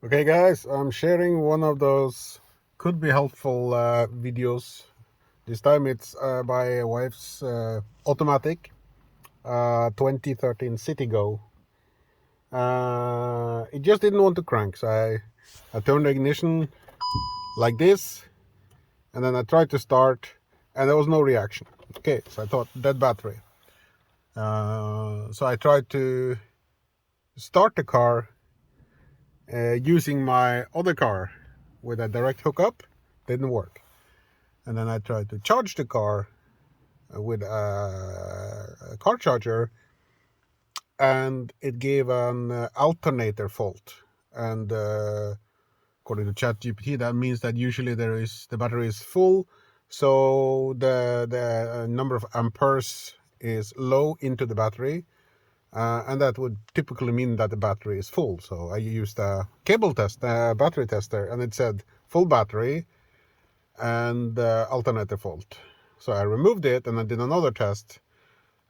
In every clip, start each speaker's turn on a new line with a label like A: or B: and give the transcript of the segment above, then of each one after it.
A: Okay guys, I'm sharing one of those could be helpful videos. This time it's by my wife's automatic 2013 Citigo. It just didn't want to crank, so I turned the ignition like this, and then I tried to start, and there was no reaction. Okay, so I thought dead battery. So I tried to start the car using my other car with a direct hookup. Didn't work. And then I tried to charge the car with a car charger, and it gave an alternator fault. And according to ChatGPT, that means that usually the battery is full, so the number of amperes is low into the battery, and that would typically mean that the battery is full. So I used a cable test, a battery tester, and it said full battery and alternator fault. So I removed it, and I did another test,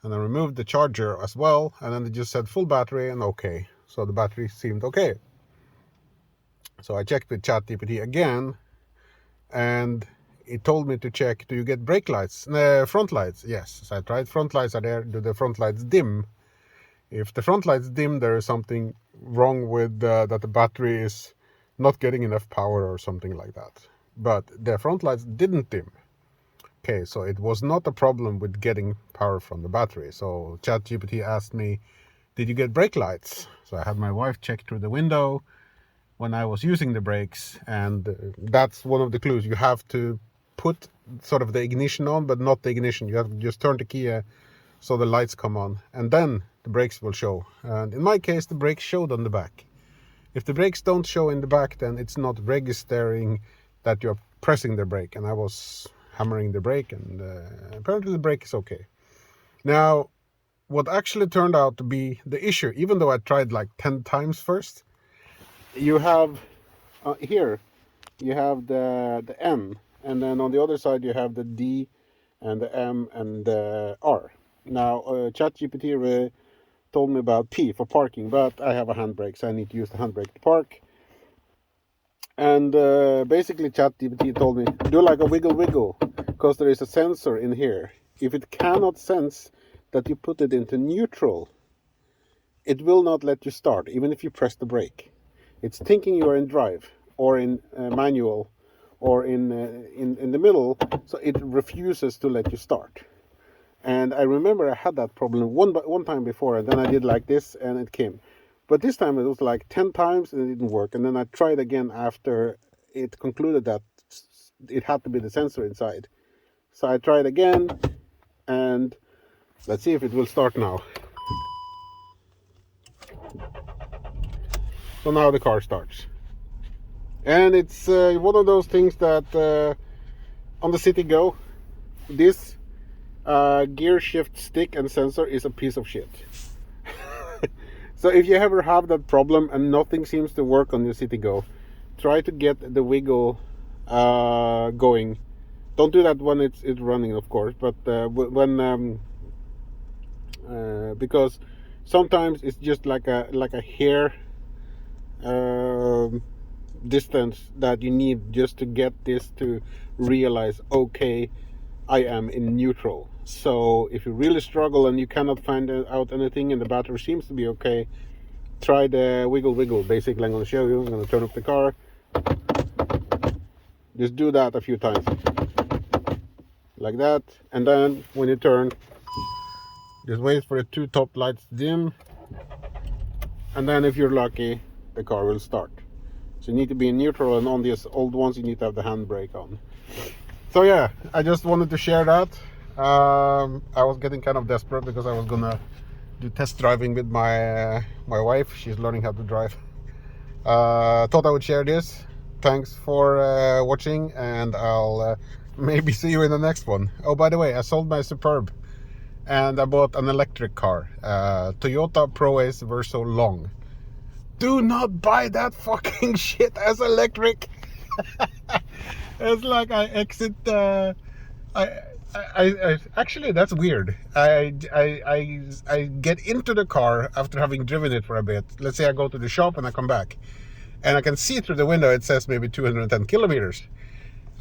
A: and I removed the charger as well, and then it just said full battery and okay. So the battery seemed okay. So I checked with ChatGPT again, and it told me to check, do you get brake lights? Front lights? Yes. So I tried front lights are there. Do the front lights dim? If the front lights dim, there is something wrong with that the battery is not getting enough power or something like that. But the front lights didn't dim. Okay, so it was not a problem with getting power from the battery. So ChatGPT asked me, did you get brake lights? So I had my wife check through the window when I was using the brakes, and that's one of the clues. You have to put sort of the ignition on, but not the ignition. You have to just turn the key so the lights come on, and then the brakes will show. And in my case, the brakes showed on the back. If the brakes don't show in the back, then it's not registering that you're pressing the brake. And I was hammering the brake, and apparently the brake is okay. Now, what actually turned out to be the issue, even though I tried like 10 times first, you have here, you have the N, and then on the other side you have the D and the M and the R. Now, ChatGPT told me about P for parking, but I have a handbrake, so I need to use the handbrake to park. And basically ChatGPT told me, do like a wiggle wiggle, because there is a sensor in here. If it cannot sense that you put it into neutral, it will not let you start, even if you press the brake. It's thinking you are in drive or in manual or in the middle, so it refuses to let you start. And I remember I had that problem one time before, and then I did like this and it came. But this time it was like 10 times and it didn't work. And then I tried again after it concluded that it had to be the sensor inside. So I tried again, and let's see if it will start now. So now the car starts. And it's one of those things that on the Citigo, this gear shift stick and sensor is a piece of shit. So if you ever have that problem and nothing seems to work on your Citigo, try to get the wiggle going. Don't do that when it's running, of course, but when because sometimes it's just like a hair distance that you need just to get this to realize, okay, I am in neutral. So if you really struggle and you cannot find out anything and the battery seems to be okay, try the wiggle wiggle. Basically, I'm going to show you. I'm going to turn off the car. Just do that a few times like that, and then when you turn, just wait for the two top lights to dim, and then if you're lucky, the car will start. So you need to be in neutral, and on these old ones you need to have the handbrake on. So yeah, I just wanted to share that. I was getting kind of desperate because I was gonna do test driving with my wife. She's learning how to drive. Thought I would share this. Thanks for watching, and I'll maybe see you in the next one. Oh, by the way, I sold my Superb and I bought an electric car. Toyota ProAce Verso Long. Do not buy that fucking shit as electric. It's like I exit. I actually, that's weird. I get into the car after having driven it for a bit. Let's say I go to the shop and I come back, and I can see through the window it says maybe 210 kilometers.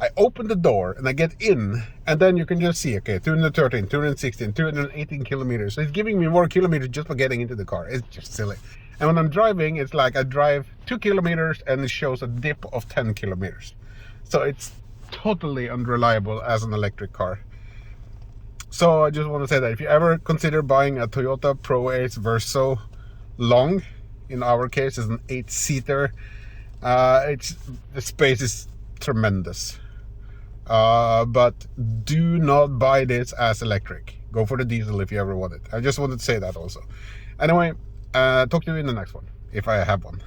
A: I open the door and I get in, and then you can just see, okay, 213, 216, 218 kilometers. So it's giving me more kilometers just for getting into the car. It's just silly. And when I'm driving, it's like I drive 2 kilometers and it shows a dip of 10 kilometers. So it's totally unreliable as an electric car. So I just want to say that if you ever consider buying a Toyota Pro Ace Verso long, in our case it's an 8-seater, the space is tremendous. But do not buy this as electric. Go for the diesel if you ever want it. I just wanted to say that also. Anyway, talk to you in the next one, if I have one.